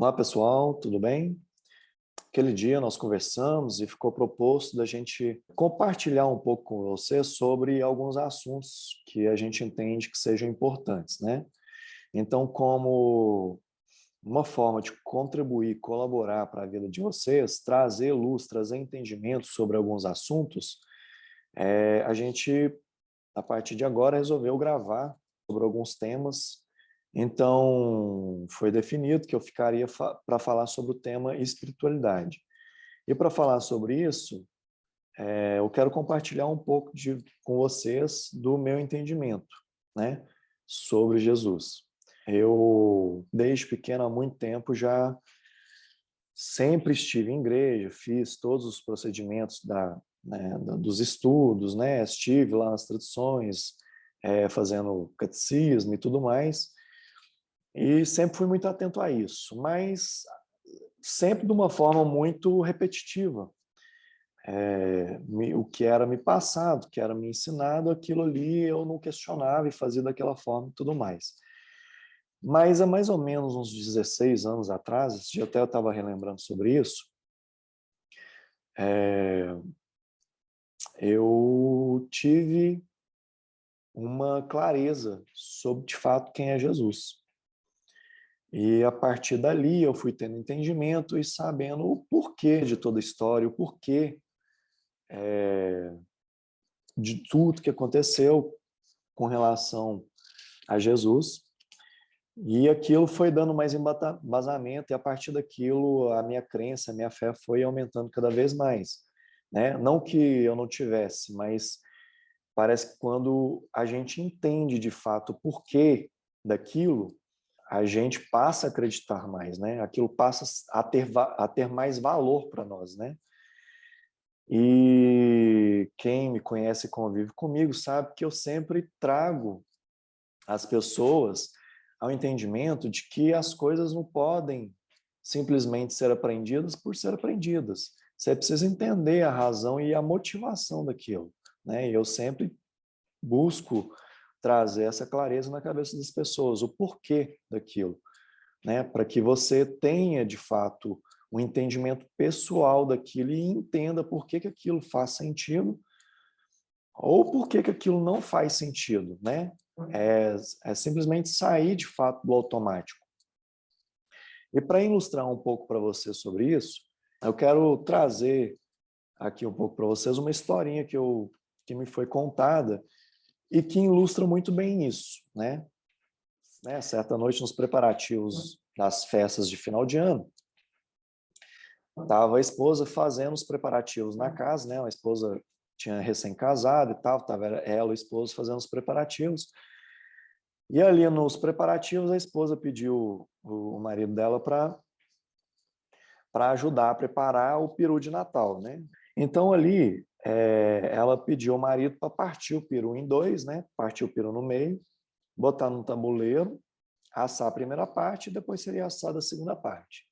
Olá pessoal, tudo bem? Aquele dia nós conversamos e ficou proposto da gente compartilhar um pouco com você sobre alguns assuntos que a gente entende que sejam importantes, né? Então, como uma forma de contribuir, colaborar para a vida de vocês, trazer luz, trazer entendimento sobre alguns assuntos, a gente, a partir de agora, resolveu gravar sobre alguns temas. Então, foi definido que eu ficaria para falar sobre o tema espiritualidade. E para falar sobre isso, eu quero compartilhar um pouco com vocês do meu entendimento, né, sobre Jesus. Eu, desde pequeno, há muito tempo, já sempre estive em igreja, fiz todos os procedimentos dos estudos, né, estive lá nas tradições, fazendo catecismo e tudo mais, e sempre fui muito atento a isso, mas sempre de uma forma muito repetitiva. O que era me passado, o que era me ensinado, aquilo ali eu não questionava e fazia daquela forma e tudo mais. Mas há mais ou menos uns 16 anos atrás, esse dia até eu estava relembrando sobre isso, eu tive uma clareza sobre, de fato, quem é Jesus. E a partir dali eu fui tendo entendimento e sabendo o porquê de toda a história, o porquê de tudo que aconteceu com relação a Jesus. E aquilo foi dando mais embasamento e a partir daquilo a minha crença, a minha fé foi aumentando cada vez mais, né? Não que eu não tivesse, mas parece que quando a gente entende de fato o porquê daquilo, a gente passa a acreditar mais, né? Aquilo passa a ter mais valor para nós, né? E quem me conhece e convive comigo sabe que eu sempre trago as pessoas ao entendimento de que as coisas não podem simplesmente ser aprendidas por ser aprendidas. Você precisa entender a razão e a motivação daquilo, né? E eu sempre busco trazer essa clareza na cabeça das pessoas, o porquê daquilo, né? Para que você tenha, de fato, um entendimento pessoal daquilo e entenda por que aquilo faz sentido ou por que aquilo não faz sentido, né? É simplesmente sair, de fato, do automático. E para ilustrar um pouco para você sobre isso, eu quero trazer aqui um pouco para vocês uma historinha que me foi contada e que ilustra muito bem isso, né? Certa noite, nos preparativos das festas de final de ano, estava a esposa fazendo os preparativos na casa, né? A esposa tinha recém-casado e tal, estava ela e o esposo fazendo os preparativos. E ali nos preparativos, a esposa pediu o marido dela para ajudar a preparar o peru de Natal, né? Então ali ela pediu ao marido para partir o peru em dois, né? Partir o peru no meio, botar num tabuleiro, assar a primeira parte e depois seria assada a segunda parte.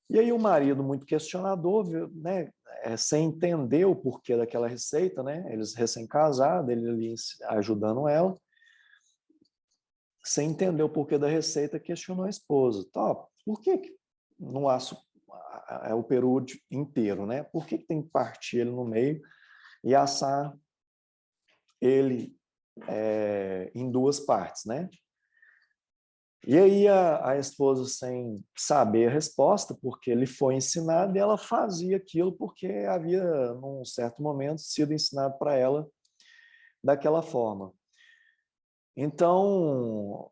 E aí o marido, muito questionador, né, sem entender o porquê daquela receita, né, eles recém-casados, ele ali ajudando ela, sem entender o porquê da receita, questionou a esposa. Tá, por que não assa o peru inteiro, né? Por que tem que partir ele no meio e assar ele em duas partes, né? E aí a esposa, sem saber a resposta, porque ele foi ensinado, e ela fazia aquilo porque havia, num certo momento, sido ensinado para ela daquela forma. Então,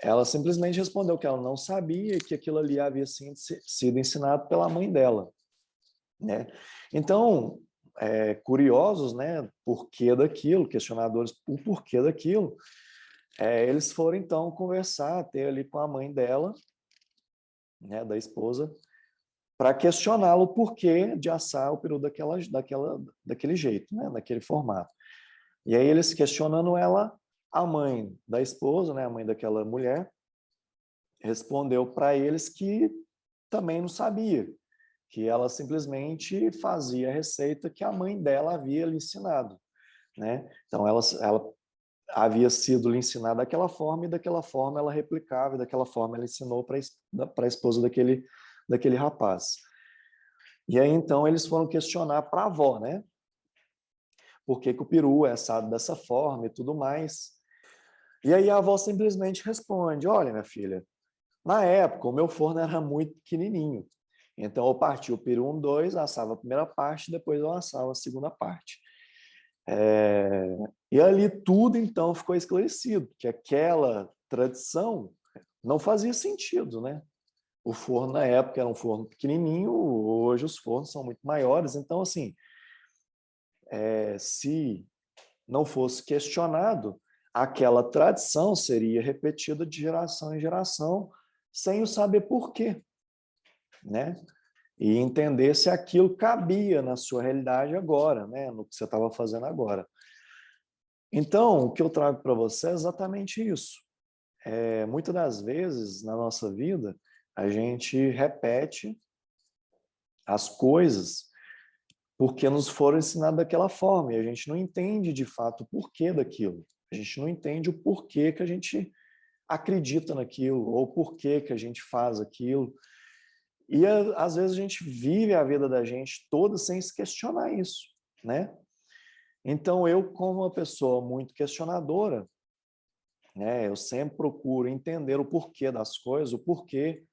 ela simplesmente respondeu que ela não sabia que aquilo ali havia sido ensinado pela mãe dela, né? Então, curiosos, né, porquê daquilo, questionadores o porquê daquilo, eles foram então conversar, ter ali com a mãe dela, né, da esposa, para questioná-lo o porquê de assar o peru daquele jeito, né, daquele formato. E aí eles questionando ela, a mãe da esposa, né, a mãe daquela mulher, respondeu para eles que também não sabia, que ela simplesmente fazia a receita que a mãe dela havia lhe ensinado, né? Então ela havia sido lhe ensinado daquela forma, e daquela forma ela replicava, e daquela forma ela ensinou para a esposa daquele rapaz. E aí, então, eles foram questionar para a avó, né? Por que que o peru é assado dessa forma e tudo mais. E aí a avó simplesmente responde: olha, minha filha, na época o meu forno era muito pequenininho. Então eu partia o peru 1, 2, assava a primeira parte, depois eu assava a segunda parte. E ali tudo então ficou esclarecido, que aquela tradição não fazia sentido, né? O forno na época era um forno pequenininho, hoje os fornos são muito maiores. Então, assim, se não fosse questionado, aquela tradição seria repetida de geração em geração, sem o saber por quê, né? E entender se aquilo cabia na sua realidade agora, né? No que você estava fazendo agora. Então, o que eu trago para você é exatamente isso. Muitas das vezes, na nossa vida, a gente repete as coisas porque nos foram ensinadas daquela forma, e a gente não entende de fato o porquê daquilo. A gente não entende o porquê que a gente acredita naquilo, ou o porquê que a gente faz aquilo. E às vezes a gente vive a vida da gente toda sem se questionar isso, né? Então eu, como uma pessoa muito questionadora, né, eu sempre procuro entender o porquê das coisas, o porquê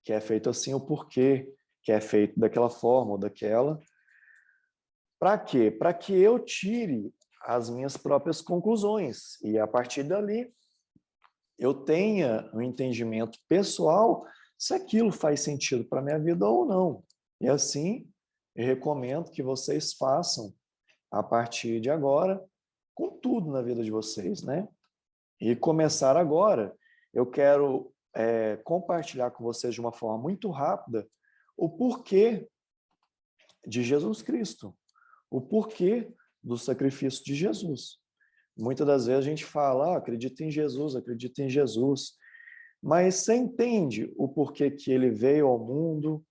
que é feito assim, o porquê que é feito daquela forma ou daquela. Para quê? Para que eu tire as minhas próprias conclusões e a partir dali eu tenha um entendimento pessoal se aquilo faz sentido para a minha vida ou não. E assim, eu recomendo que vocês façam a partir de agora com tudo na vida de vocês, né? E começar agora, eu quero compartilhar com vocês de uma forma muito rápida o porquê de Jesus Cristo, o porquê do sacrifício de Jesus. Muitas das vezes a gente fala, acredita em Jesus, mas você entende o porquê que ele veio ao mundo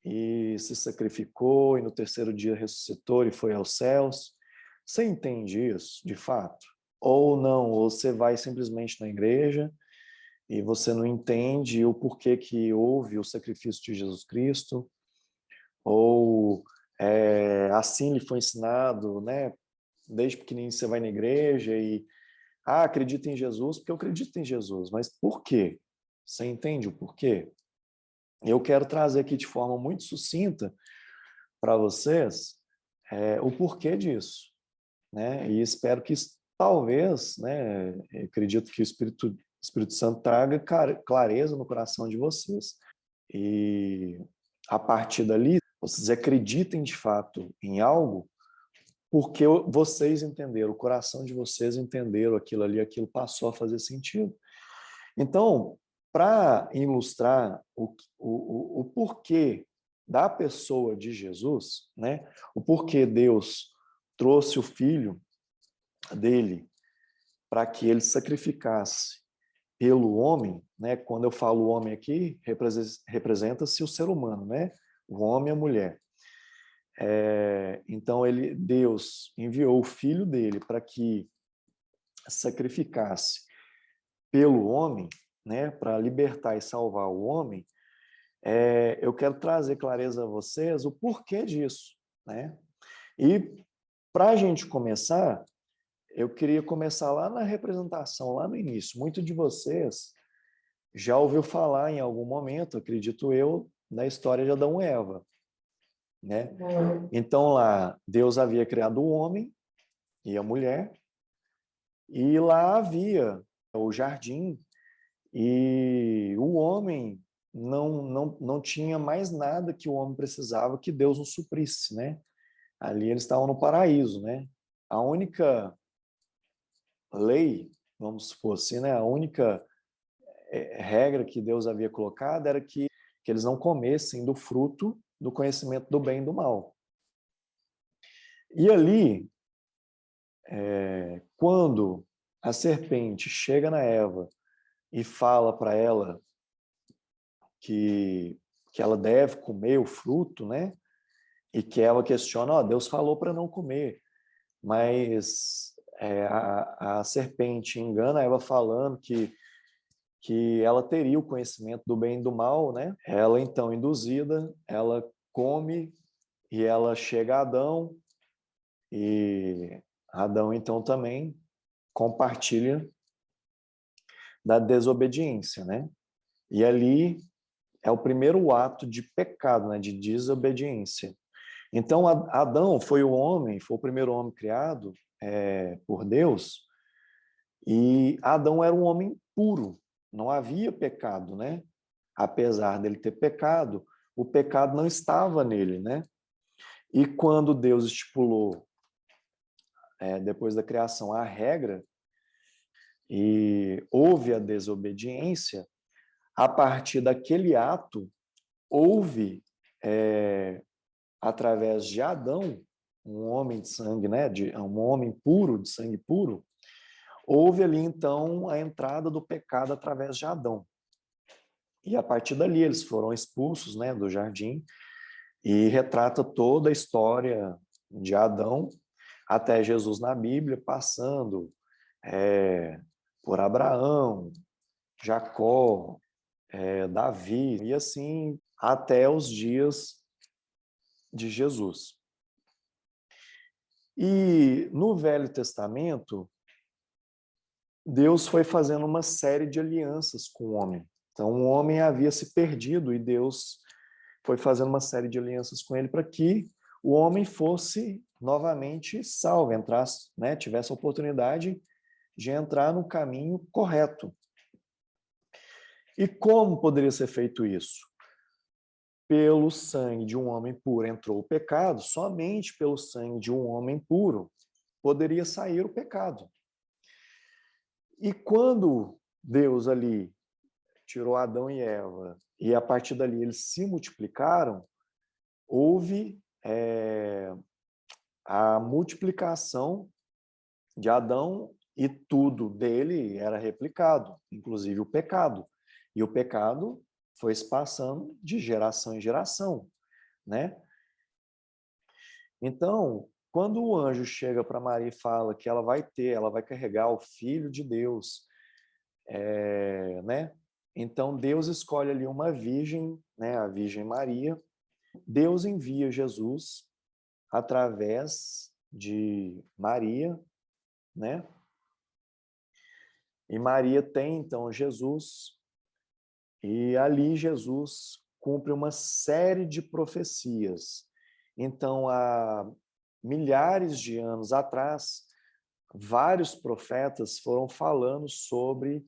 e se sacrificou e no terceiro dia ressuscitou e foi aos céus? Você entende isso, de fato? Ou não, ou você vai simplesmente na igreja e você não entende o porquê que houve o sacrifício de Jesus Cristo, ou assim lhe foi ensinado, né? Desde pequenininho você vai na igreja e acredita em Jesus, porque eu acredito em Jesus, mas por quê? Você entende o porquê? Eu quero trazer aqui de forma muito sucinta para vocês o porquê disso, né? E espero que talvez, né? Acredito que o Espírito Santo traga clareza no coração de vocês. E a partir dali, vocês acreditem de fato em algo porque vocês entenderam, o coração de vocês entenderam aquilo ali, aquilo passou a fazer sentido. Então, para ilustrar o porquê da pessoa de Jesus, né? O porquê Deus trouxe o filho dele para que ele sacrificasse pelo homem, né? Quando eu falo homem aqui, representa-se o ser humano, né? O homem e a mulher. Então Deus enviou o filho dele para que sacrificasse pelo homem, né? Para libertar e salvar o homem. Eu quero trazer clareza a vocês o porquê disso, né? E para a gente começar, eu queria começar lá na representação, lá no início. Muito de vocês já ouviu falar em algum momento, acredito eu, na história de Adão e Eva, né? Então lá Deus havia criado o homem e a mulher e lá havia o jardim e o homem não tinha mais nada que o homem precisava que Deus nos suprisse, né? Ali eles estavam no paraíso, né? A única lei, vamos supor assim, né? A única regra que Deus havia colocado era que eles não comessem do fruto do conhecimento do bem e do mal. E ali, quando a serpente chega na Eva e fala para ela que ela deve comer o fruto, né? E que ela questiona, Deus falou para não comer, mas a serpente engana Eva falando que ela teria o conhecimento do bem e do mal, né? Ela, então, induzida, ela come e ela chega a Adão, e Adão, então, também compartilha da desobediência, né? E ali é o primeiro ato de pecado, né? De desobediência. Então, Adão foi o primeiro homem criado por Deus, e Adão era um homem puro, não havia pecado, né? Apesar dele ter pecado, o pecado não estava nele, né? E quando Deus estipulou, depois da criação, a regra, e houve a desobediência, a partir daquele ato, houve, através de Adão, um homem de sangue, né? Um homem puro, de sangue puro, houve ali, então, a entrada do pecado através de Adão. E a partir dali eles foram expulsos, né, do jardim, e retrata toda a história de Adão até Jesus na Bíblia, passando por Abraão, Jacó, Davi, e assim até os dias de Jesus. E no Velho Testamento, Deus foi fazendo uma série de alianças com o homem. Então, o homem havia se perdido e Deus foi fazendo uma série de alianças com ele para que o homem fosse novamente salvo, entrasse, né, tivesse a oportunidade de entrar no caminho correto. E como poderia ser feito isso? Pelo sangue de um homem puro entrou o pecado, somente pelo sangue de um homem puro poderia sair o pecado. E quando Deus ali tirou Adão e Eva, e a partir dali eles se multiplicaram, houve a multiplicação de Adão e tudo dele era replicado, inclusive o pecado. E o pecado foi se passando de geração em geração, né? Então, quando o anjo chega para Maria e fala que ela vai carregar o Filho de Deus, né? Então, Deus escolhe ali uma virgem, né? A Virgem Maria. Deus envia Jesus através de Maria, né? E Maria tem, então, Jesus, e ali Jesus cumpre uma série de profecias. Então, há milhares de anos atrás, vários profetas foram falando sobre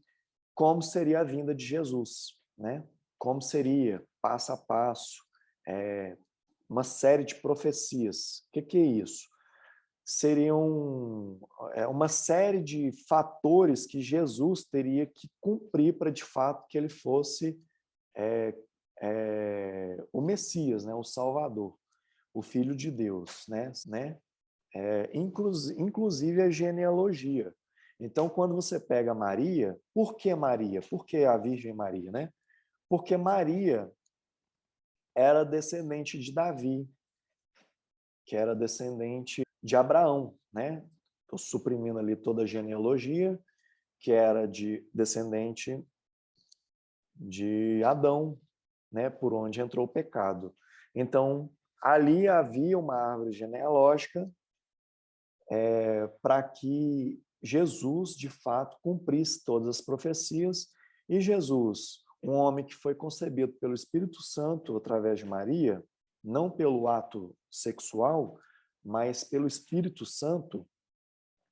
como seria a vinda de Jesus, né? Como seria, passo a passo, uma série de profecias. O que é isso? Seriam uma série de fatores que Jesus teria que cumprir para, de fato, que ele fosse o Messias, né? O Salvador, o Filho de Deus, né? Inclusive a genealogia. Então, quando você pega Maria, por que Maria? Por que a Virgem Maria, né? Porque Maria era descendente de Davi, que era descendente de Abraão, né? Estou suprimindo ali toda a genealogia, que era descendente de Adão, né? Por onde entrou o pecado. Então, ali havia uma árvore genealógica para que Jesus, de fato, cumprisse todas as profecias, e Jesus, um homem que foi concebido pelo Espírito Santo através de Maria, não pelo ato sexual, mas pelo Espírito Santo,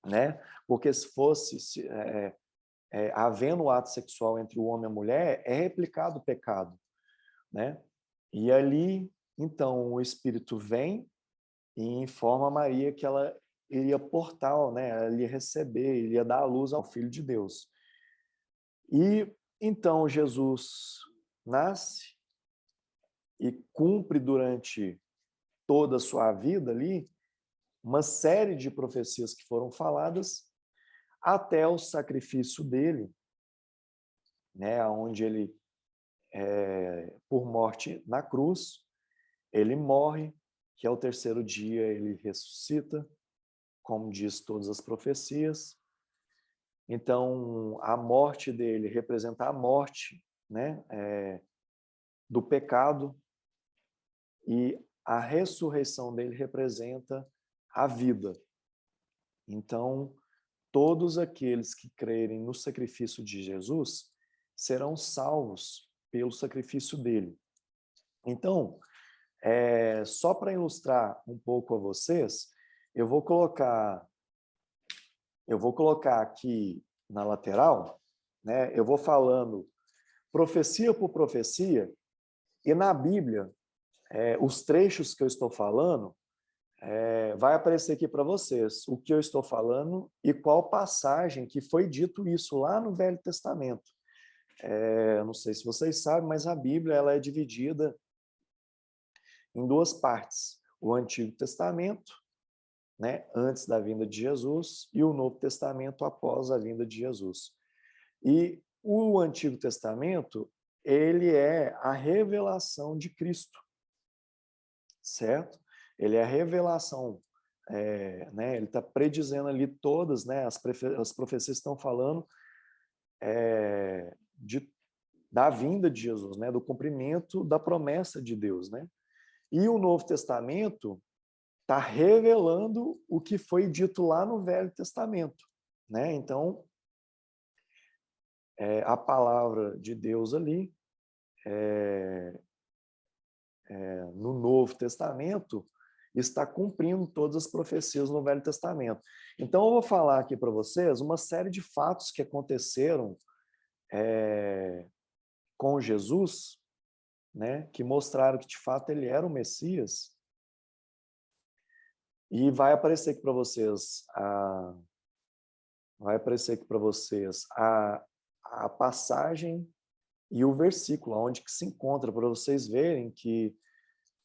né? Porque se fosse havendo o ato sexual entre o homem e a mulher, é replicado o pecado, né? E ali, então, o Espírito vem e informa a Maria que ela iria portar, né? Ela iria receber, iria dar à luz ao Filho de Deus. E então Jesus nasce e cumpre durante toda a sua vida ali uma série de profecias que foram faladas até o sacrifício dele, né? Onde ele, por morte na cruz, ele morre, que ao terceiro dia ele ressuscita, como diz todas as profecias. Então, a morte dele representa a morte, né, do pecado, e a ressurreição dele representa a vida. Então, todos aqueles que crerem no sacrifício de Jesus serão salvos pelo sacrifício dele. Então, só para ilustrar um pouco a vocês, eu vou colocar aqui na lateral, né, eu vou falando profecia por profecia, e na Bíblia, os trechos que eu estou falando, vai aparecer aqui para vocês o que eu estou falando e qual passagem que foi dito isso lá no Velho Testamento. Não sei se vocês sabem, mas a Bíblia ela é dividida em duas partes. O Antigo Testamento, né, antes da vinda de Jesus, e o Novo Testamento após a vinda de Jesus. E o Antigo Testamento, ele é a revelação de Cristo, certo? Ele é a revelação, né, ele está predizendo ali todas, né, as profecias estão falando da vinda de Jesus, né, do cumprimento da promessa de Deus, né? E o Novo Testamento está revelando o que foi dito lá no Velho Testamento, né? Então, a palavra de Deus ali, no Novo Testamento, está cumprindo todas as profecias no Velho Testamento. Então, eu vou falar aqui para vocês uma série de fatos que aconteceram com Jesus, né, que mostraram que, de fato, ele era o Messias. E vai aparecer aqui para vocês a passagem e o versículo, onde que se encontra, para vocês verem que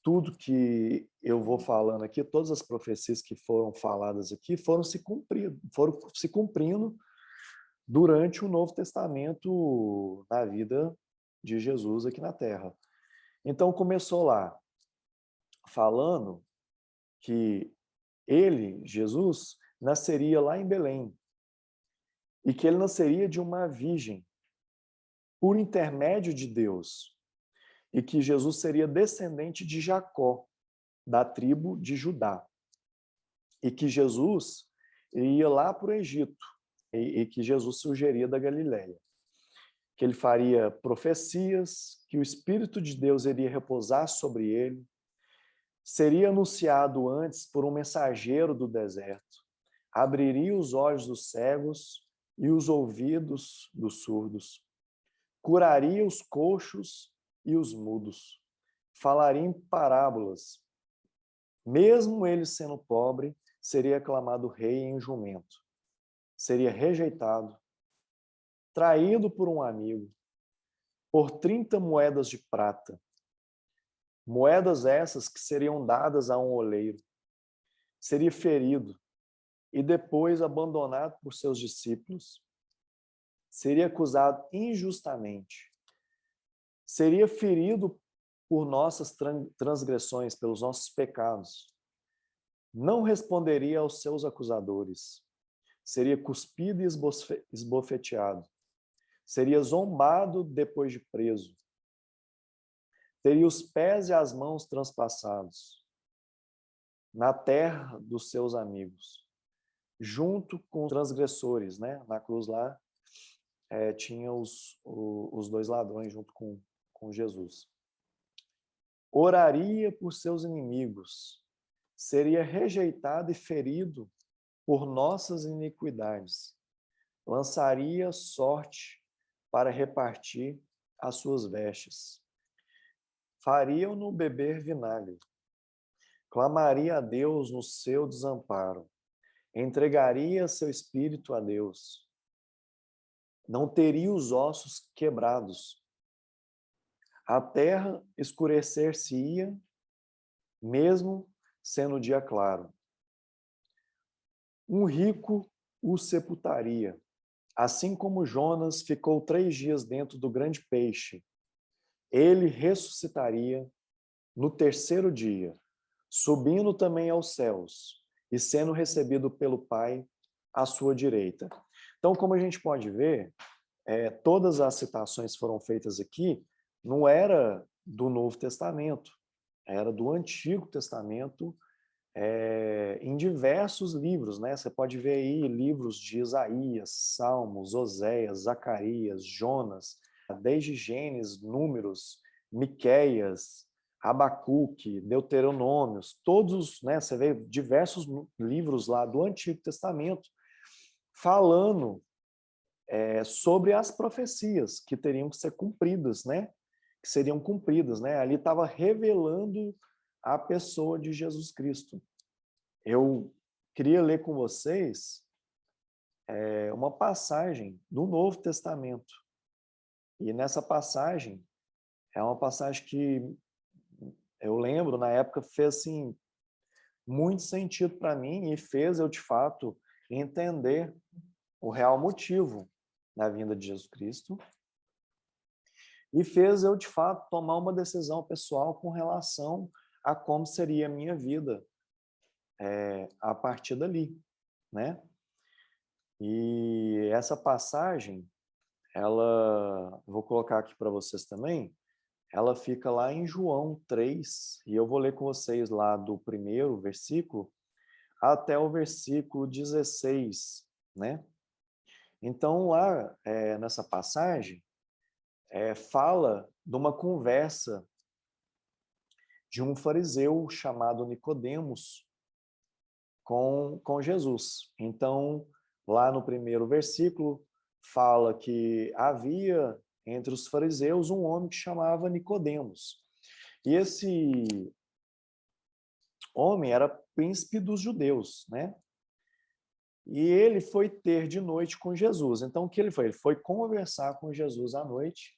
tudo que eu vou falando aqui, todas as profecias que foram faladas aqui, foram se cumprindo durante o Novo Testamento, na vida de Jesus aqui na Terra. Então, começou lá, falando que ele, Jesus, nasceria lá em Belém, e que ele nasceria de uma virgem, por intermédio de Deus, e que Jesus seria descendente de Jacó, da tribo de Judá, e que Jesus iria lá para o Egito, e que Jesus surgiria da Galileia, que ele faria profecias, que o Espírito de Deus iria repousar sobre ele, seria anunciado antes por um mensageiro do deserto, abriria os olhos dos cegos e os ouvidos dos surdos, curaria os coxos e os mudos, falaria em parábolas. Mesmo ele sendo pobre, seria aclamado rei em jumento. Seria rejeitado, traído por um amigo, por 30 moedas de prata. Moedas essas que seriam dadas a um oleiro. Seria ferido e depois abandonado por seus discípulos. Seria acusado injustamente. Seria ferido por nossas transgressões, pelos nossos pecados. Não responderia aos seus acusadores. Seria cuspido e esbofeteado. Seria zombado depois de preso. Teria os pés e as mãos transpassados na terra dos seus amigos, junto com os transgressores, né? Na cruz lá tinha os dois ladrões junto com Jesus. Oraria por seus inimigos, seria rejeitado e ferido por nossas iniquidades, lançaria sorte para repartir as suas vestes. Fariam-no beber vinagre, clamaria a Deus no seu desamparo, entregaria seu espírito a Deus, não teria os ossos quebrados, a terra escurecer-se-ia, mesmo sendo dia claro. Um rico o sepultaria, assim como Jonas ficou 3 dias dentro do grande peixe. Ele ressuscitaria no terceiro dia, subindo também aos céus, e sendo recebido pelo Pai à sua direita. Então, como a gente pode ver, todas as citações que foram feitas aqui não era do Novo Testamento, era do Antigo Testamento, em diversos livros, né? Você pode ver aí livros de Isaías, Salmos, Oséias, Zacarias, Jonas, desde Gênesis, Números, Miqueias, Abacuque, Deuteronômios, todos, né? Você vê diversos livros lá do Antigo Testamento falando sobre as profecias que teriam que ser cumpridas, né? Que seriam cumpridas, né? Ali estava revelando a pessoa de Jesus Cristo. Eu queria ler com vocês uma passagem do Novo Testamento. E nessa passagem, é uma passagem que eu lembro, na época, fez assim, muito sentido para mim e fez eu, de fato, entender o real motivo da vinda de Jesus Cristo e fez eu, de fato, tomar uma decisão pessoal com relação a como seria a minha vida a partir dali, né? E essa passagem, vou colocar aqui para vocês também, ela fica lá em João 3, e eu vou ler com vocês lá do primeiro versículo até o versículo 16, né? Então, lá nessa passagem, fala de uma conversa de um fariseu chamado Nicodemos com Jesus. Então, lá no primeiro versículo, fala que havia entre os fariseus um homem que chamava Nicodemos. E esse homem era príncipe dos judeus, né? E ele foi ter de noite com Jesus. Então, o que ele foi? Ele foi conversar com Jesus à noite,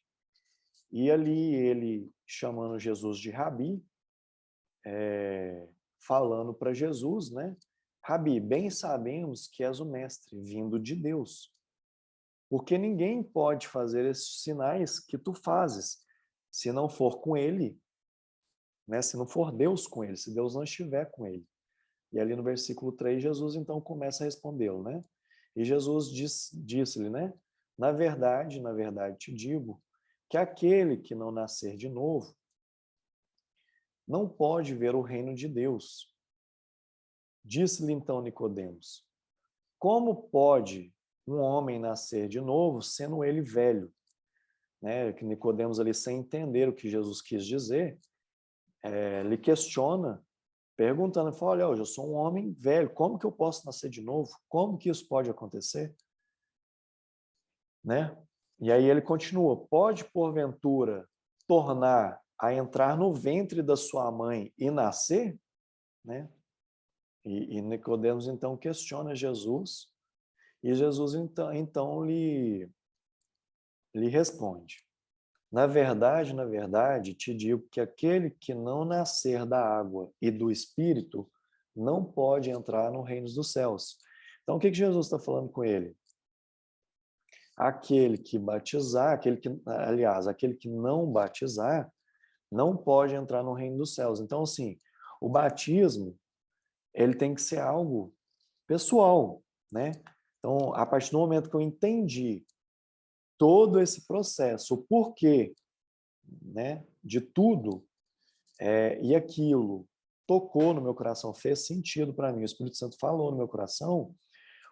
e ali ele, chamando Jesus de Rabi, falando para Jesus, né? Rabi, bem sabemos que és o mestre, vindo de Deus, porque ninguém pode fazer esses sinais que tu fazes, se não for com ele, né? Se não for Deus com ele, se Deus não estiver com ele. E ali no versículo 3, Jesus então começa a respondê-lo, né? E Jesus disse-lhe, né? Na verdade te digo, que aquele que não nascer de novo não pode ver o reino de Deus. Disse-lhe então Nicodemos: como pode um homem nascer de novo, sendo ele velho? Né? Que Nicodemos ali, sem entender o que Jesus quis dizer, lhe questiona, perguntando, fala, olha, eu sou um homem velho, como que eu posso nascer de novo? Como que isso pode acontecer? Né? E aí ele continua, pode porventura tornar a entrar no ventre da sua mãe e nascer? Né? E Nicodemos então questiona Jesus, e Jesus então lhe responde: na verdade, te digo que aquele que não nascer da água e do Espírito não pode entrar no reino dos céus. Então, o que Jesus está falando com ele? Aquele que batizar, aquele que não batizar, não pode entrar no reino dos céus. Então, assim, o batismo, ele tem que ser algo pessoal, né? Então, a partir do momento que eu entendi todo esse processo, o porquê, né, de tudo, e aquilo tocou no meu coração, fez sentido para mim, o Espírito Santo falou no meu coração,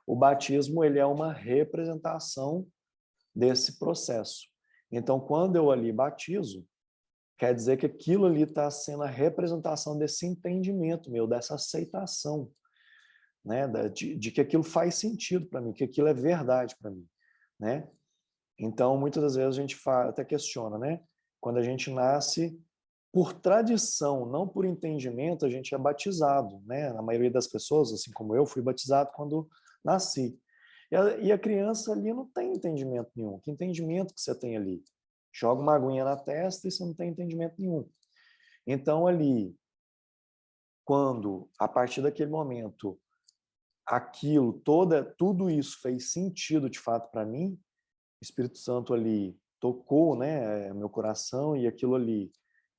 o batismo ele é uma representação desse processo. Então, quando eu ali batizo, quer dizer que aquilo ali está sendo a representação desse entendimento meu, dessa aceitação, né, de que aquilo faz sentido para mim, que aquilo é verdade para mim, né? Então, muitas das vezes a gente até questiona, né? Quando a gente nasce por tradição, não por entendimento, a gente é batizado, né? A maioria das pessoas, assim como eu, fui batizado quando nasci. E a criança ali não tem entendimento nenhum. Que entendimento que você tem ali? Joga uma aguinha na testa e você não tem entendimento nenhum. Então, ali, quando, a partir daquele momento, tudo isso fez sentido de fato para mim, o Espírito Santo ali tocou, né, meu coração e aquilo ali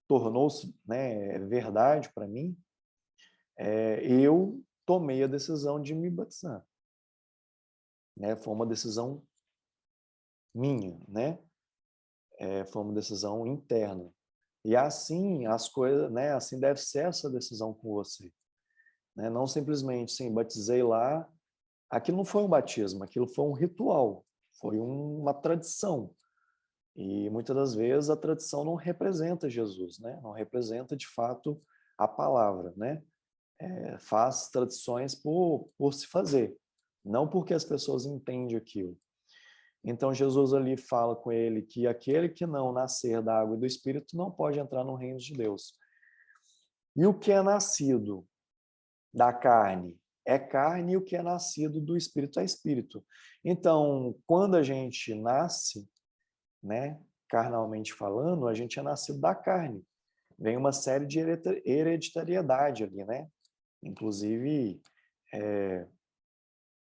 tornou-se, né, verdade para mim, eu tomei a decisão de me batizar. Né? Foi uma decisão minha, né? Foi uma decisão interna. E assim as coisas, né? Assim deve ser essa decisão com você. Né? Não simplesmente, sim, batizei lá. Aquilo não foi um batismo, aquilo foi um ritual, foi uma tradição. E muitas das vezes a tradição não representa Jesus, né? Não representa de fato a palavra, né? Faz tradições por se fazer, não porque as pessoas entendem aquilo. Então Jesus ali fala com ele que aquele que não nascer da água e do Espírito não pode entrar no reino de Deus. E o que é nascido da carne é carne, e o que é nascido do Espírito é Espírito. Então, quando a gente nasce, né, carnalmente falando, a gente é nascido da carne. Vem uma série de hereditariedade ali, né? Inclusive,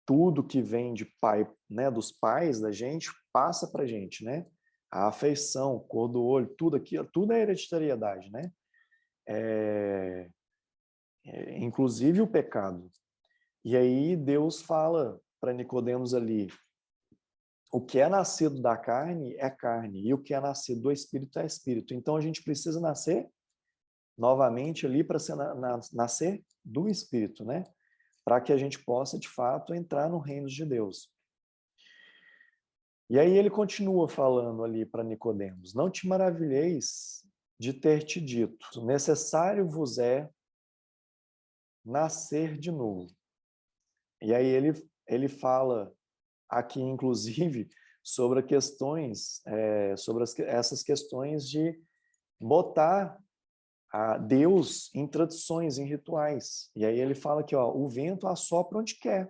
tudo que vem de pai, né, dos pais da gente, passa para a gente, né? A afeição, cor do olho, tudo aquilo, tudo é hereditariedade, né? Inclusive o pecado. E aí Deus fala para Nicodemos ali, o que é nascido da carne é carne, e o que é nascido do Espírito é Espírito. Então a gente precisa nascer novamente ali para nascer do Espírito, né? Para que a gente possa, de fato, entrar no reino de Deus. E aí ele continua falando ali para Nicodemos, não te maravilheis de ter te dito, necessário vos é nascer de novo. E aí ele fala aqui, inclusive, sobre essas questões de botar a Deus em tradições, em rituais. E aí ele fala que o vento assopra onde quer.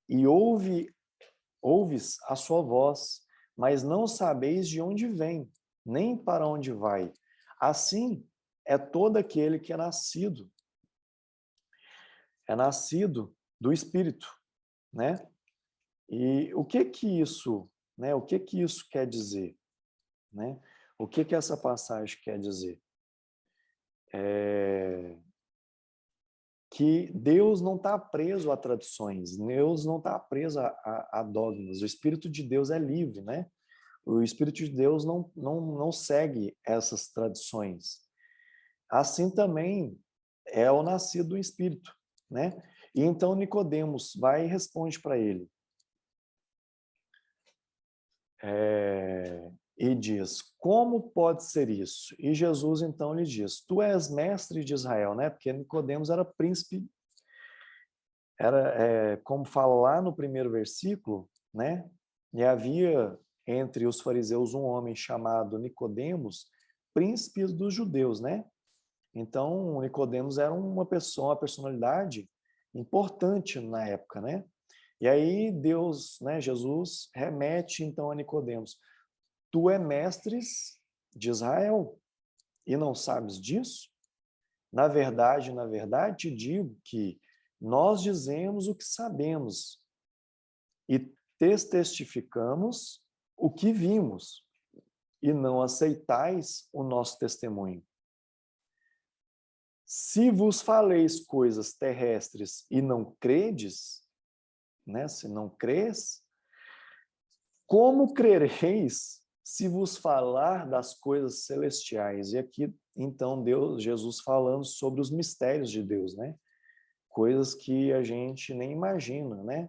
E ouves a sua voz, mas não sabeis de onde vem, nem para onde vai. Assim é todo aquele que é nascido do Espírito, né? E o que que isso, né? O que que isso quer dizer, né? O que que essa passagem quer dizer? Que Deus não está preso a tradições, Deus não está preso a dogmas, o Espírito de Deus é livre, né? O Espírito de Deus não segue essas tradições. Assim também é o nascido do Espírito, né? E então Nicodemos vai e responde para ele. E diz, como pode ser isso? E Jesus então lhe diz, tu és mestre de Israel, né? Porque Nicodemos era príncipe, como fala lá no primeiro versículo, né? E havia entre os fariseus um homem chamado Nicodemos, príncipe dos judeus, né? Então, Nicodemos era uma personalidade importante na época, né? E aí Deus, né, Jesus remete então a Nicodemos, tu é mestres de Israel e não sabes disso? Na verdade, te digo que nós dizemos o que sabemos e testificamos o que vimos e não aceitais o nosso testemunho. Se vos faleis coisas terrestres e não credes, né, se não crês, como crereis se vos falar das coisas celestiais? E aqui, então, Jesus falando sobre os mistérios de Deus, né? Coisas que a gente nem imagina, né?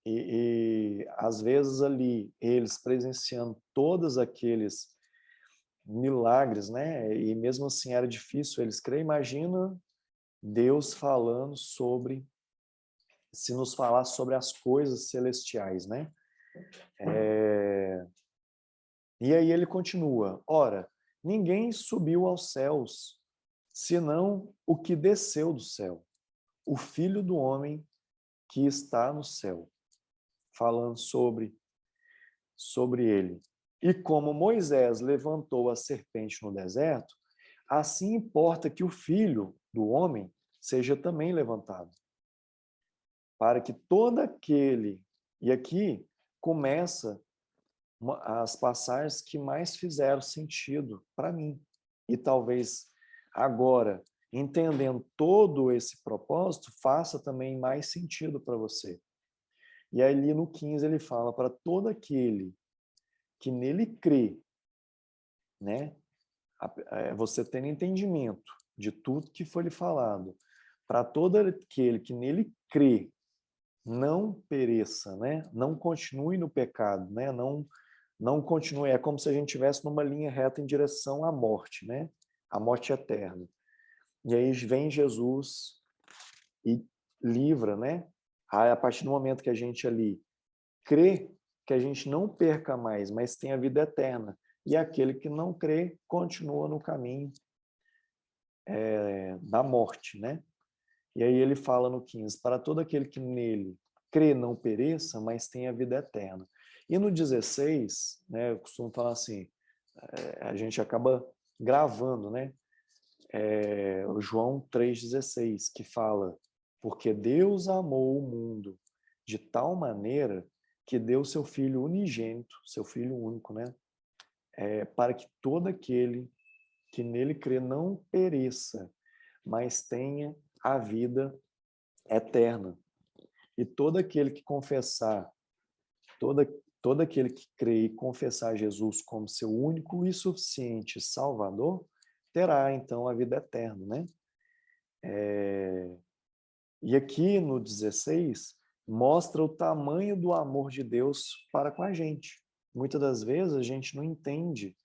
E às vezes ali, eles presenciando todos aqueles milagres, né? E mesmo assim era difícil eles crer. Imagina Deus falando se nos falar sobre as coisas celestiais, né? E aí ele continua, ora, ninguém subiu aos céus, senão o que desceu do céu, o Filho do Homem que está no céu, falando sobre ele. E como Moisés levantou a serpente no deserto, assim importa que o Filho do Homem seja também levantado, para que todo aquele, e aqui começa as passagens que mais fizeram sentido para mim. E talvez agora entendendo todo esse propósito, faça também mais sentido para você. E aí, ali no 15 ele fala, para todo aquele que nele crê, né? Você tendo entendimento de tudo que foi lhe falado, para todo aquele que nele crê, não pereça, né? Não continue no pecado, né? Não continue, é como se a gente estivesse numa linha reta em direção à morte, né? A morte eterna. E aí vem Jesus e livra, né? Aí, a partir do momento que a gente ali crê, que a gente não perca mais, mas tenha vida eterna. E aquele que não crê continua no caminho da morte, né? E aí ele fala no 15, para todo aquele que nele crê não pereça, mas tenha vida eterna. E no 16, né, eu costumo falar assim, a gente acaba gravando, né? O João 3,16, que fala, porque Deus amou o mundo de tal maneira que deu seu Filho unigênito, seu Filho único, né? Para que todo aquele que nele crê não pereça, mas tenha a vida eterna. E todo aquele que confessar, todo aquele que crê e confessar Jesus como seu único e suficiente Salvador, terá então a vida eterna, né? E aqui no 16, mostra o tamanho do amor de Deus para com a gente. Muitas das vezes a gente não entende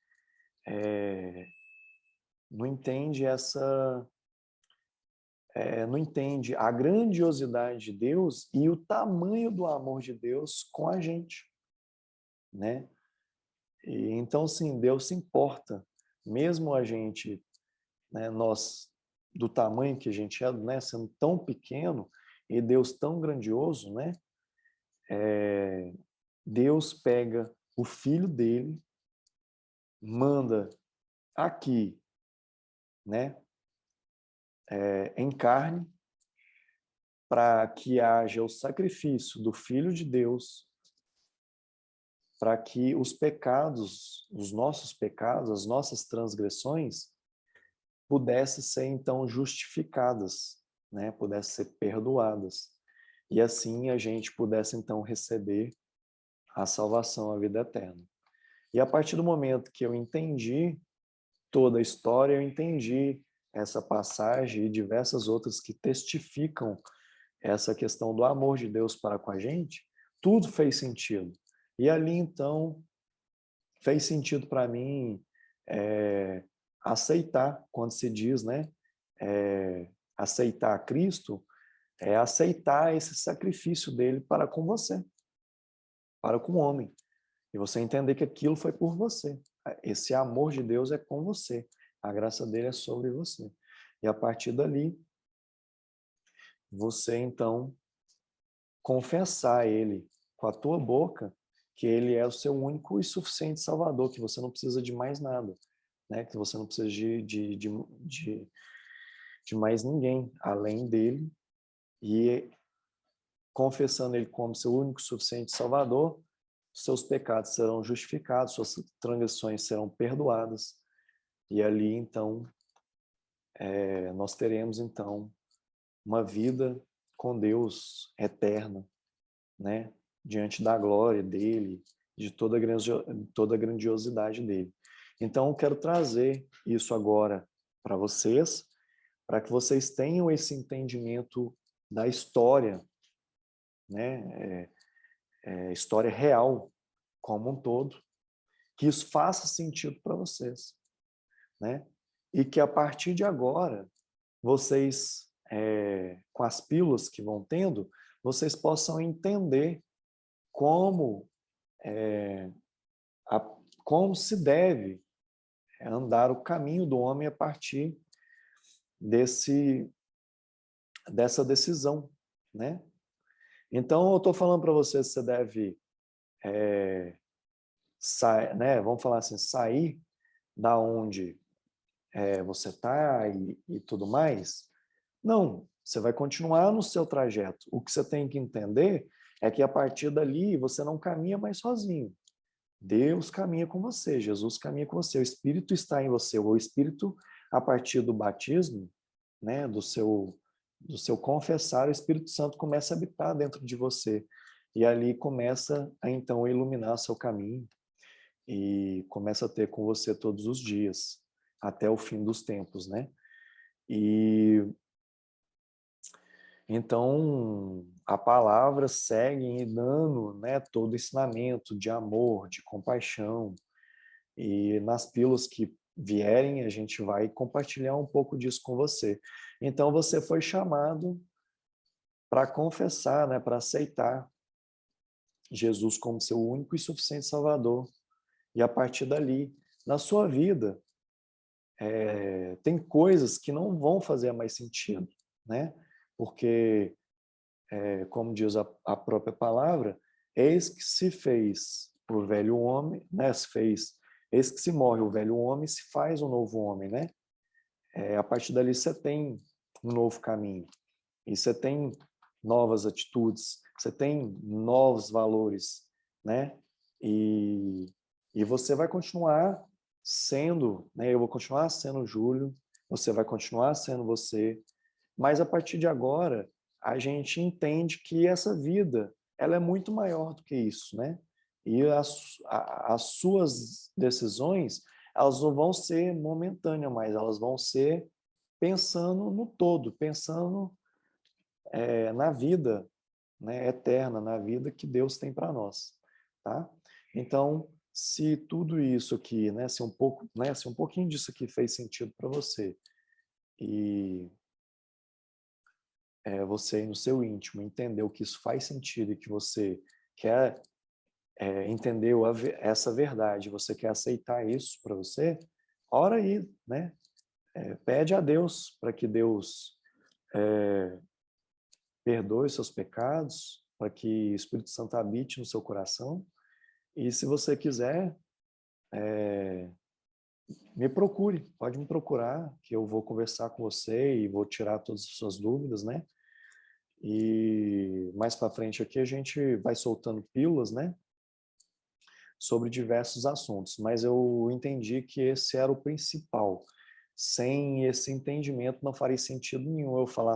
não entende a grandiosidade de Deus e o tamanho do amor de Deus com a gente, né? E, então, sim, Deus se importa, mesmo a gente, né, nós, do tamanho que a gente é, né, sendo tão pequeno, e Deus tão grandioso, né? Deus pega o filho dele, manda aqui, né, em carne, para que haja o sacrifício do Filho de Deus, para que os pecados, os nossos pecados, as nossas transgressões, pudessem ser então justificadas, né? Pudessem ser perdoadas. E assim a gente pudesse então receber a salvação, a vida eterna. E a partir do momento que eu entendi toda a história, eu entendi essa passagem e diversas outras que testificam essa questão do amor de Deus para com a gente, tudo fez sentido. E ali, então, fez sentido para mim aceitar, quando se diz, né, aceitar Cristo, é aceitar esse sacrifício dele para com você, para com o homem. E você entender que aquilo foi por você. Esse amor de Deus é com você. A graça dele é sobre você. E a partir dali, você então confessar a ele com a tua boca que ele é o seu único e suficiente Salvador, que você não precisa de mais nada, né? Que você não precisa de mais ninguém além dele, e confessando ele como seu único e suficiente Salvador, seus pecados serão justificados, suas transgressões serão perdoadas, e ali então nós teremos então uma vida com Deus eterna, né? Diante da glória dele, de toda a grandiosidade dele. Então, eu quero trazer isso agora para vocês, para que vocês tenham esse entendimento da história, né? História real como um todo, que isso faça sentido para vocês, né? E que a partir de agora, vocês, com as pílulas que vão tendo, vocês possam entender como, como se deve andar o caminho do homem a partir dessa decisão, né? Então, eu estou falando para você, você deve, né, vamos falar assim, sair da onde você está e tudo mais. Não, você vai continuar no seu trajeto. O que você tem que entender é que a partir dali você não caminha mais sozinho. Deus caminha com você, Jesus caminha com você, o Espírito está em você. O Espírito, a partir do batismo, né, do seu confessar, o Espírito Santo começa a habitar dentro de você. E ali começa a, então, iluminar seu caminho e começa a ter com você todos os dias, até o fim dos tempos, né? E então a palavra segue dando, né, todo ensinamento de amor, de compaixão, e nas pílulas que vierem a gente vai compartilhar um pouco disso com você. Então você foi chamado para confessar, né, para aceitar Jesus como seu único e suficiente Salvador. E a partir dali, na sua vida, tem coisas que não vão fazer mais sentido, né? Porque, como diz a própria palavra, eis que se fez o velho homem, né? Eis que se morre o velho homem, se faz um novo homem, né? A partir dali você tem um novo caminho. E você tem novas atitudes, você tem novos valores, né? E, e você vai continuar sendo, né? Eu vou continuar sendo o Júlio, você vai continuar sendo você, mas a partir de agora a gente entende que essa vida ela é muito maior do que isso, né? E as suas decisões elas não vão ser momentâneas mais, elas vão ser pensando no todo, pensando na vida, né, eterna, na vida que Deus tem para nós, tá? Então, se tudo isso aqui, né, se um pouco, né, se um pouquinho disso aqui fez sentido para você e você no seu íntimo entendeu que isso faz sentido e que você quer entender essa verdade, você quer aceitar isso para você, ora aí, né? Pede a Deus para que Deus perdoe seus pecados, para que o Espírito Santo habite no seu coração. E se você quiser, me procure, pode me procurar, que eu vou conversar com você e vou tirar todas as suas dúvidas, né? E mais para frente aqui a gente vai soltando pílulas, né? Sobre diversos assuntos, mas eu entendi que esse era o principal. Sem esse entendimento não faria sentido nenhum eu falar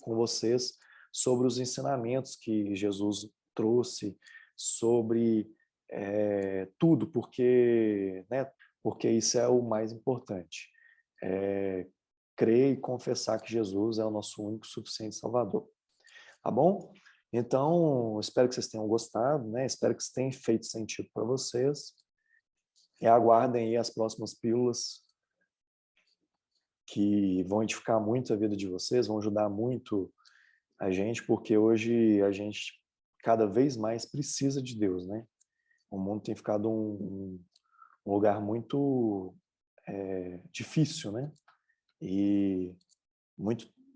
com vocês sobre os ensinamentos que Jesus trouxe, sobre tudo, porque, né, porque isso é o mais importante. Crer e confessar que Jesus é o nosso único e suficiente Salvador. Tá bom? Então, espero que vocês tenham gostado, né? Espero que isso tenha feito sentido para vocês. E aguardem aí as próximas pílulas que vão edificar muito a vida de vocês, vão ajudar muito a gente, porque hoje a gente cada vez mais precisa de Deus, né? O mundo tem ficado um lugar muito difícil, né? E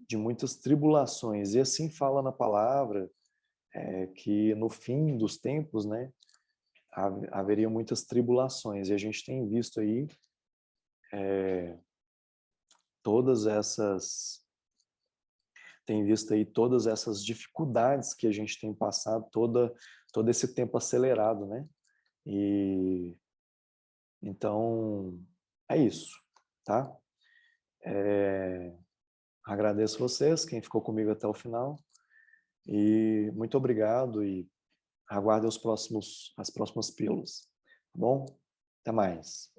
de muitas tribulações. E assim fala na palavra que no fim dos tempos, né, haveria muitas tribulações. E a gente tem visto aí todas essas todas essas dificuldades que a gente tem passado todo esse tempo acelerado, né? E então é isso, tá? Agradeço vocês, quem ficou comigo até o final, e muito obrigado e aguardem as próximas pílulas, tá bom? Até mais.